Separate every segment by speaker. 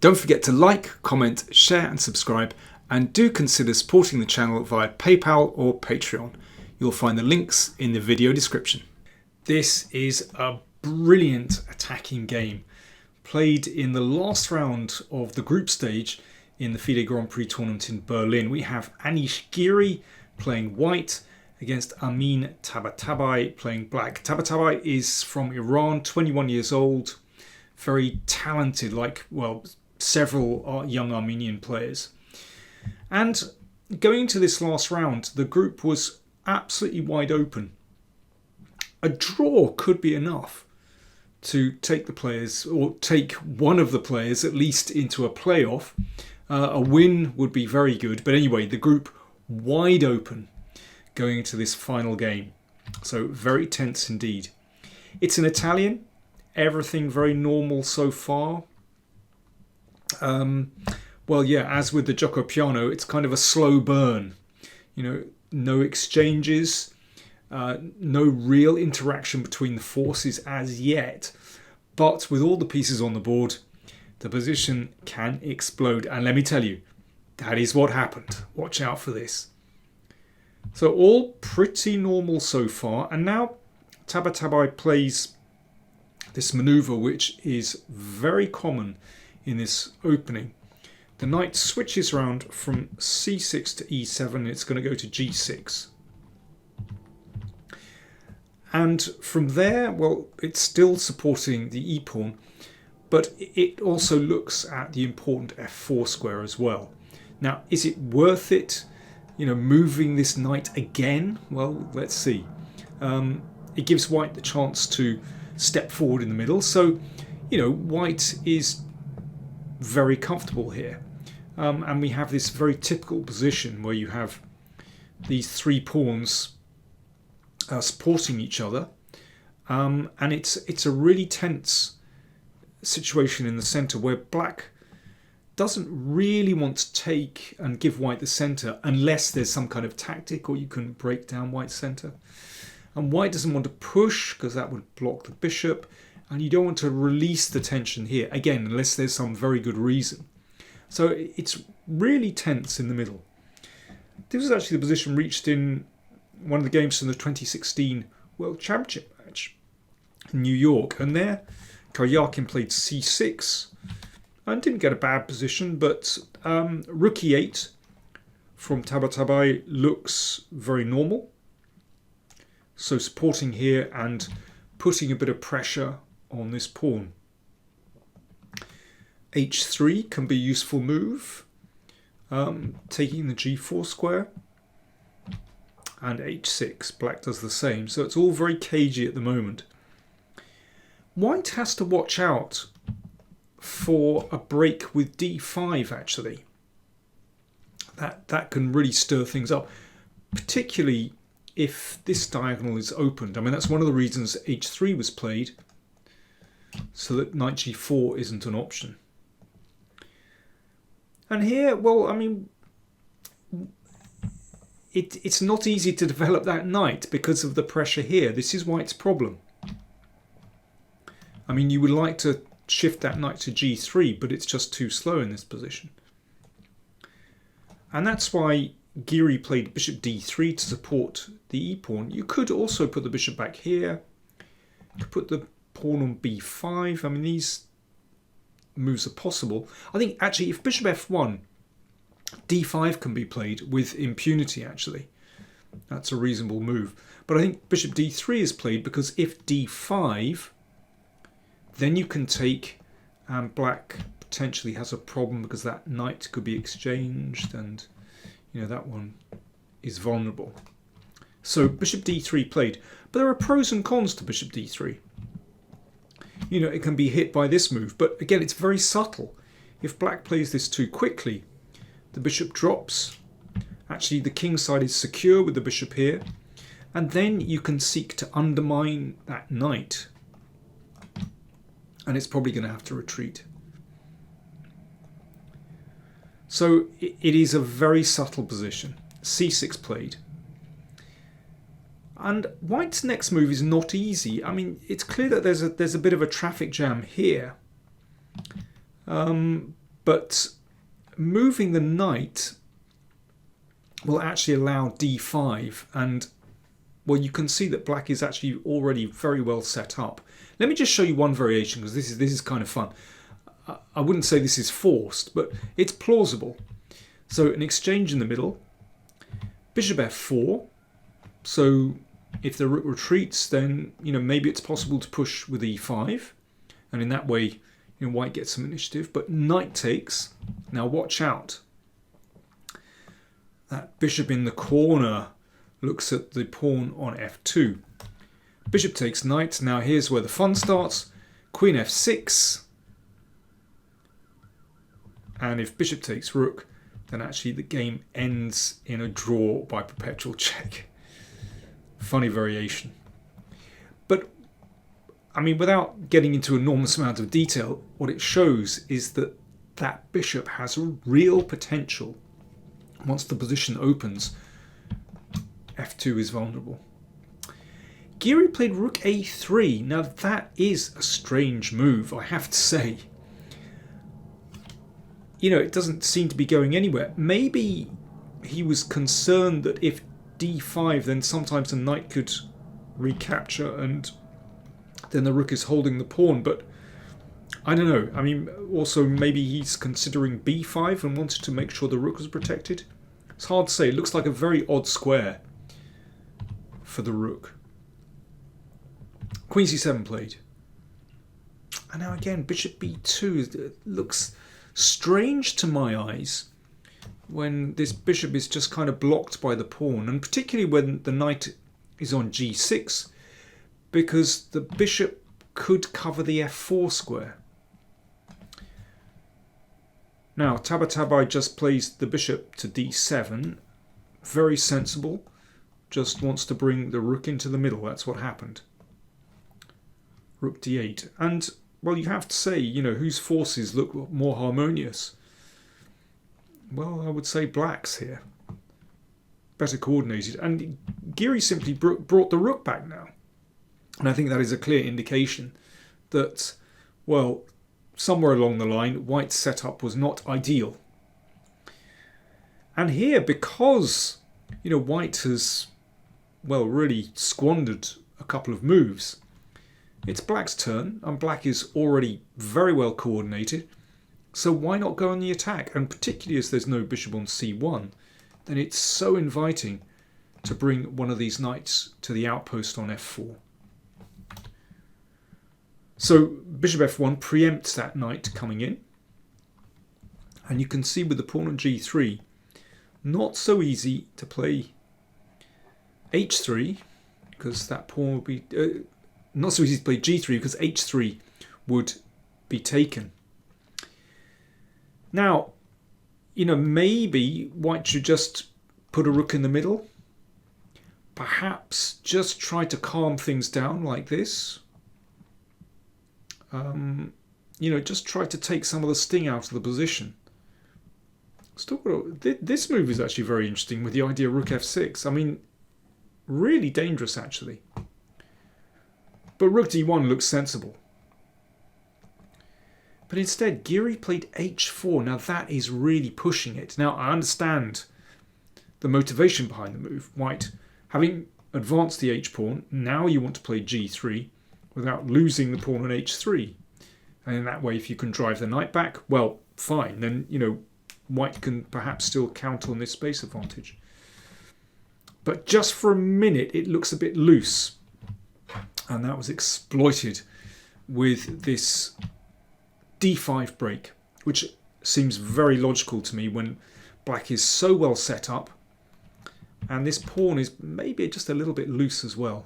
Speaker 1: Don't forget to like, comment, share and subscribe, and do consider supporting the channel via PayPal or Patreon. You'll find the links in the video description. This is a brilliant attacking game, played in the last round of the group stage in the FIDE Grand Prix tournament in Berlin. We have Anish Giri playing white against Amin Tabatabaei playing black. Tabatabaei is from Iran, 21 years old, very talented, like, well, several young Armenian players. And going into this last round, the group was absolutely wide open. A draw could be enough to take the players, or take one of the players at least, into a playoff. A win would be very good. But anyway, the group wide open going into this final game. So very tense indeed. It's an Italian. Everything very normal so far. Well, yeah, as with the Gioco Piano, it's kind of a slow burn. You know, no exchanges, no real interaction between the forces as yet. But with all the pieces on the board, the position can explode. And let me tell you, that is what happened. Watch out for this. So all pretty normal so far. And now Tabatabei plays this maneuver, which is very common in this opening. The knight switches around from c6 to e7, and it's going to go to g6. And from there, well, it's still supporting the e-pawn, but it also looks at the important f4 square as well. Now, is it worth it, you know, moving this knight again? Well, let's see. It gives white the chance to step forward in the middle. So, you know, white is very comfortable here. And we have this very typical position where you have these three pawns supporting each other. And it's a really tense situation in the centre where black doesn't really want to take and give white the centre unless there's some kind of tactic or you can break down white's centre. And white doesn't want to push because that would block the bishop. And you don't want to release the tension here, again, unless there's some very good reason. So it's really tense in the middle. This was actually the position reached in one of the games from the 2016 World Championship match in New York. And there, Karyakin played c6 and didn't get a bad position, but rook e8 from Tabatabei looks very normal. So supporting here and putting a bit of pressure on this pawn. h3 can be a useful move, taking the g4 square, and h6, black does the same. So it's all very cagey at the moment. White has to watch out for a break with d5 actually. That can really stir things up, particularly if this diagonal is opened. I mean, that's one of the reasons h3 was played, so that knight g4 isn't an option. And here, well, I mean, it's not easy to develop that knight because of the pressure here. This is white's problem. I mean, you would like to shift that knight to g3, but it's just too slow in this position. And that's why Giri played bishop d3 to support the e-pawn. You could also put the bishop back here. You could put the pawn on b5. I mean, these moves are possible. I think actually if bishop f1, d5 can be played with impunity actually. That's a reasonable move. But I think bishop d3 is played because if d5, then you can take, and black potentially has a problem because that knight could be exchanged and, you know, that one is vulnerable. So bishop d3 played. But there are pros and cons to bishop d3. You know, it can be hit by this move, but again, it's very subtle. If black plays this too quickly, the bishop drops. Actually, the king side is secure with the bishop here. And then you can seek to undermine that knight. And it's probably going to have to retreat. So it is a very subtle position. c6 played. And white's next move is not easy. I mean, it's clear that there's a bit of a traffic jam here. But moving the knight will actually allow d5, and well, you can see that black is actually already very well set up. Let me just show you one variation, because this is kind of fun. I wouldn't say this is forced, but it's plausible. So an exchange in the middle, bishop f4. So if the rook retreats, then maybe it's possible to push with e5, and in that way white gets some initiative. But knight takes. Now watch out. That bishop in the corner looks at the pawn on f2. Bishop takes knight. Now here's where the fun starts. Queen f6. And if bishop takes rook, then actually the game ends in a draw by perpetual check. Funny variation. But, I mean, without getting into an enormous amount of detail, what it shows is that that bishop has real potential. Once the position opens, f2 is vulnerable. Giri played rook a3. Now that is a strange move, I have to say. It doesn't seem to be going anywhere. Maybe he was concerned that if d5, then sometimes the knight could recapture and then the rook is holding the pawn. But I don't know. I mean, also maybe he's considering b5 and wanted to make sure the rook was protected. It's hard to say. It looks like a very odd square for the rook. Queen c7 played. And now again, bishop b2 it looks strange to my eyes when this bishop is just kind of blocked by the pawn, and particularly when the knight is on g6, because the bishop could cover the f4 square. Now Tabatabei just plays the bishop to d7. Very sensible. Just wants to bring the rook into the middle. That's what happened. Rook d8. And well, you have to say, whose forces look more harmonious? Well, I would say black's here. Better coordinated. And Giri simply brought the rook back now. And I think that is a clear indication that, well, somewhere along the line, white's setup was not ideal. And here, because, white has, well, really squandered a couple of moves, it's black's turn, and black is already very well coordinated. So why not go on the attack? And particularly as there's no bishop on c1, then it's so inviting to bring one of these knights to the outpost on f4. So bishop f1 preempts that knight coming in. And you can see with the pawn on g3, not so easy to play h3, because that pawn would be... not so easy to play g3 because h3 would be taken. Now, maybe white should just put a rook in the middle. Perhaps just try to calm things down like this. Just try to take some of the sting out of the position. This move is actually very interesting with the idea of rook f6. I mean, really dangerous actually. But rook d1 looks sensible. But instead, Giri played h4. Now that is really pushing it. Now I understand the motivation behind the move. White, having advanced the h-pawn, now you want to play g3 without losing the pawn on h3. And in that way, if you can drive the knight back, well, fine. Then, white can perhaps still count on this space advantage. But just for a minute, it looks a bit loose. And that was exploited with this d5 break, which seems very logical to me when black is so well set up and this pawn is maybe just a little bit loose as well.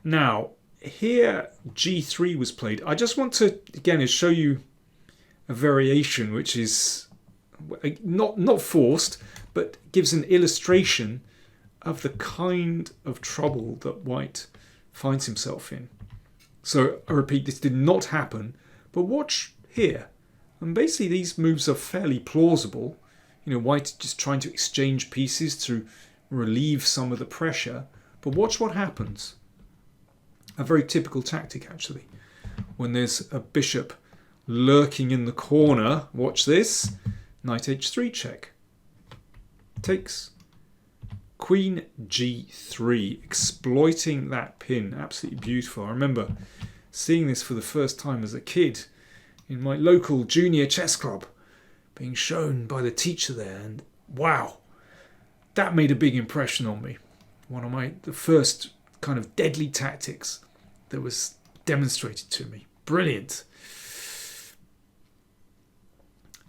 Speaker 1: Now here g3 was played. I just want to again show you a variation which is not forced, but gives an illustration of the kind of trouble that white finds himself in. So I repeat, this did not happen, but watch here. And basically these moves are fairly plausible. White just trying to exchange pieces to relieve some of the pressure. But watch what happens. A very typical tactic actually. When there's a bishop lurking in the corner. Watch this. Knight h3 check. Takes. Queen g3, exploiting that pin. Absolutely beautiful. I remember seeing this for the first time as a kid in my local junior chess club, being shown by the teacher there, and wow, that made a big impression on me. One of the first kind of deadly tactics that was demonstrated to me. Brilliant.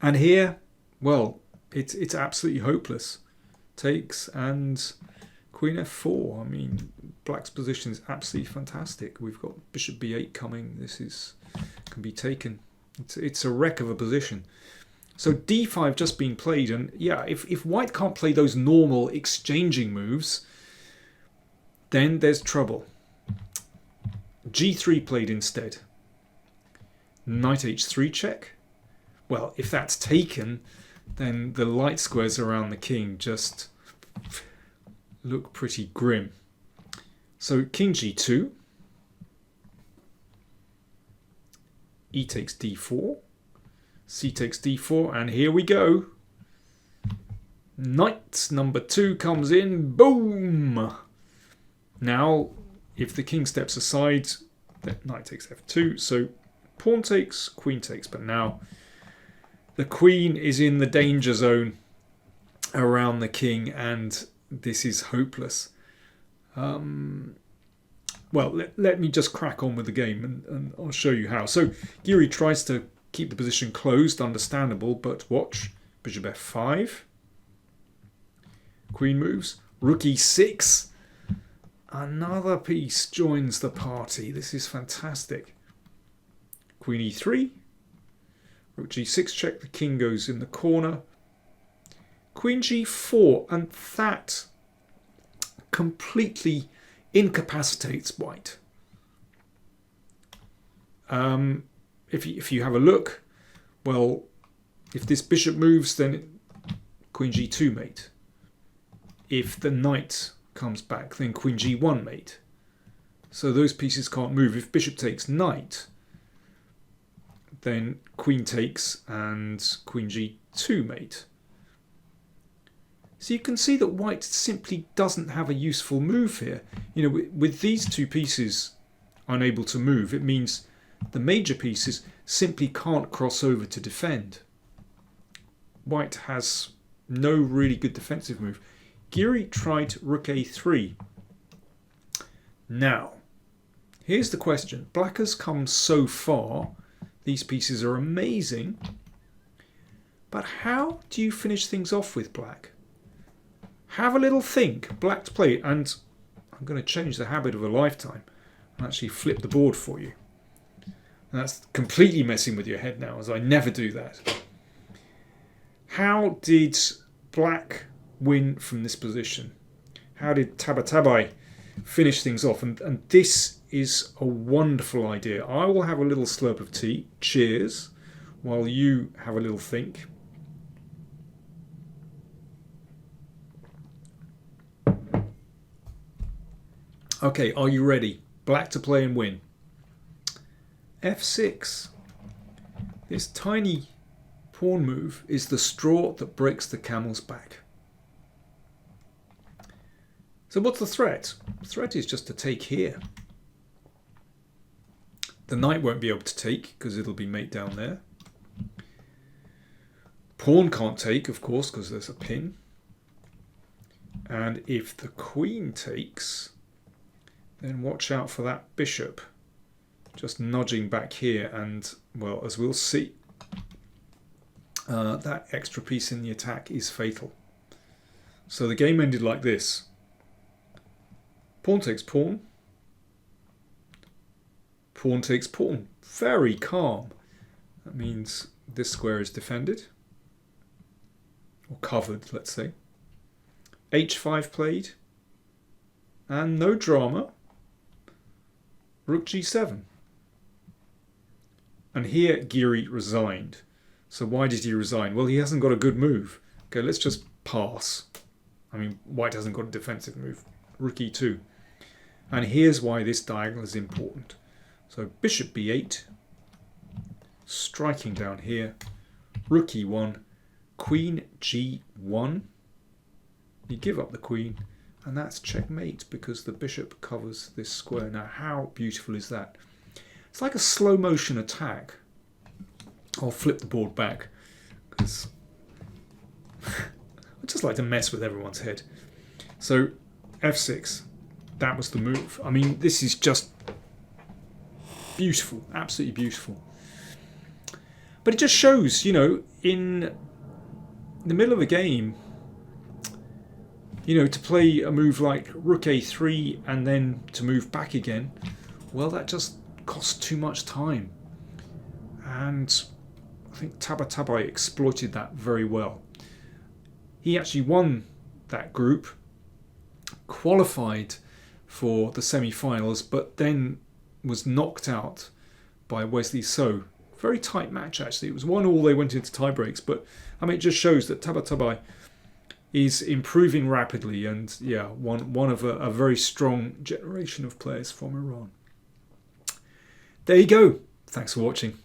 Speaker 1: And here, well, it's absolutely hopeless. Takes and Queen f4. I mean, black's position is absolutely fantastic. We've got bishop b8 coming. This can be taken. It's a wreck of a position. So d5 just been played, and yeah, if white can't play those normal exchanging moves, then there's trouble. g3 played instead. Knight h3 check. Well, if that's taken, then the light squares around the king just look pretty grim. So king g2, e takes d4, c takes d4, and here we go. Knight number 2 comes in, boom! Now, if the king steps aside, then knight takes f2, so pawn takes, queen takes, but now the queen is in the danger zone around the king, and this is hopeless. Well, let me just crack on with the game, and I'll show you how. So Giri tries to keep the position closed, understandable, but watch. Bishop f5. Queen moves. Rook e6. Another piece joins the party. This is fantastic. Queen e3. Rook g6 check. The king goes in the corner. Queen g4, and that completely incapacitates white. If you have a look, well, if this bishop moves, then queen g2 mate. If the knight comes back, then queen g1 mate. So those pieces can't move. If bishop takes knight, then queen takes and queen g2 mate. So you can see that white simply doesn't have a useful move here. You know, with these two pieces unable to move, it means the major pieces simply can't cross over to defend. White has no really good defensive move. Giri tried rook a3. Now, here's the question. Black has come so far. These pieces are amazing. But how do you finish things off with black? Have a little think. Black's play, and I'm going to change the habit of a lifetime and actually flip the board for you. And that's completely messing with your head now, as I never do that. How did black win from this position? How did Tabatabei finish things off? And this is a wonderful idea. I will have a little slurp of tea. Cheers. While you have a little think. Okay, are you ready? Black to play and win. f6. This tiny pawn move is the straw that breaks the camel's back. So what's the threat? The threat is just to take here. The knight won't be able to take because it'll be mate down there. Pawn can't take, of course, because there's a pin. And if the queen takes, then watch out for that bishop just nudging back here, and, well, as we'll see, that extra piece in the attack is fatal. So the game ended like this. Pawn takes pawn. Pawn takes pawn. Very calm. That means this square is defended. Or covered, let's say. h5 played. And no drama. Rook g7. And here Giri resigned. So why did he resign? Well, he hasn't got a good move. Okay, let's just pass. I mean, white hasn't got a defensive move. Rook e2. And here's why this diagonal is important. So bishop b8. striking down here. Rook e1, queen g1. You give up the queen, and that's checkmate because the bishop covers this square. Now, how beautiful is that? It's like a slow motion attack. I'll flip the board back because I just like to mess with everyone's head. So f6, that was the move. I mean, this is just beautiful, absolutely beautiful. But it just shows, you know, in the middle of a game, you know, to play a move like rook a3 and then to move back again, well, that just costs too much time. And I think Tabatabei exploited that very well. He actually won that group, qualified for the semi-finals, but then was knocked out by Wesley So. Very tight match, actually. It was 1-1, they went into tie breaks, but I mean, it just shows that Tabatabei is improving rapidly, and yeah, one of a very strong generation of players from Iran. There you go. Thanks for watching.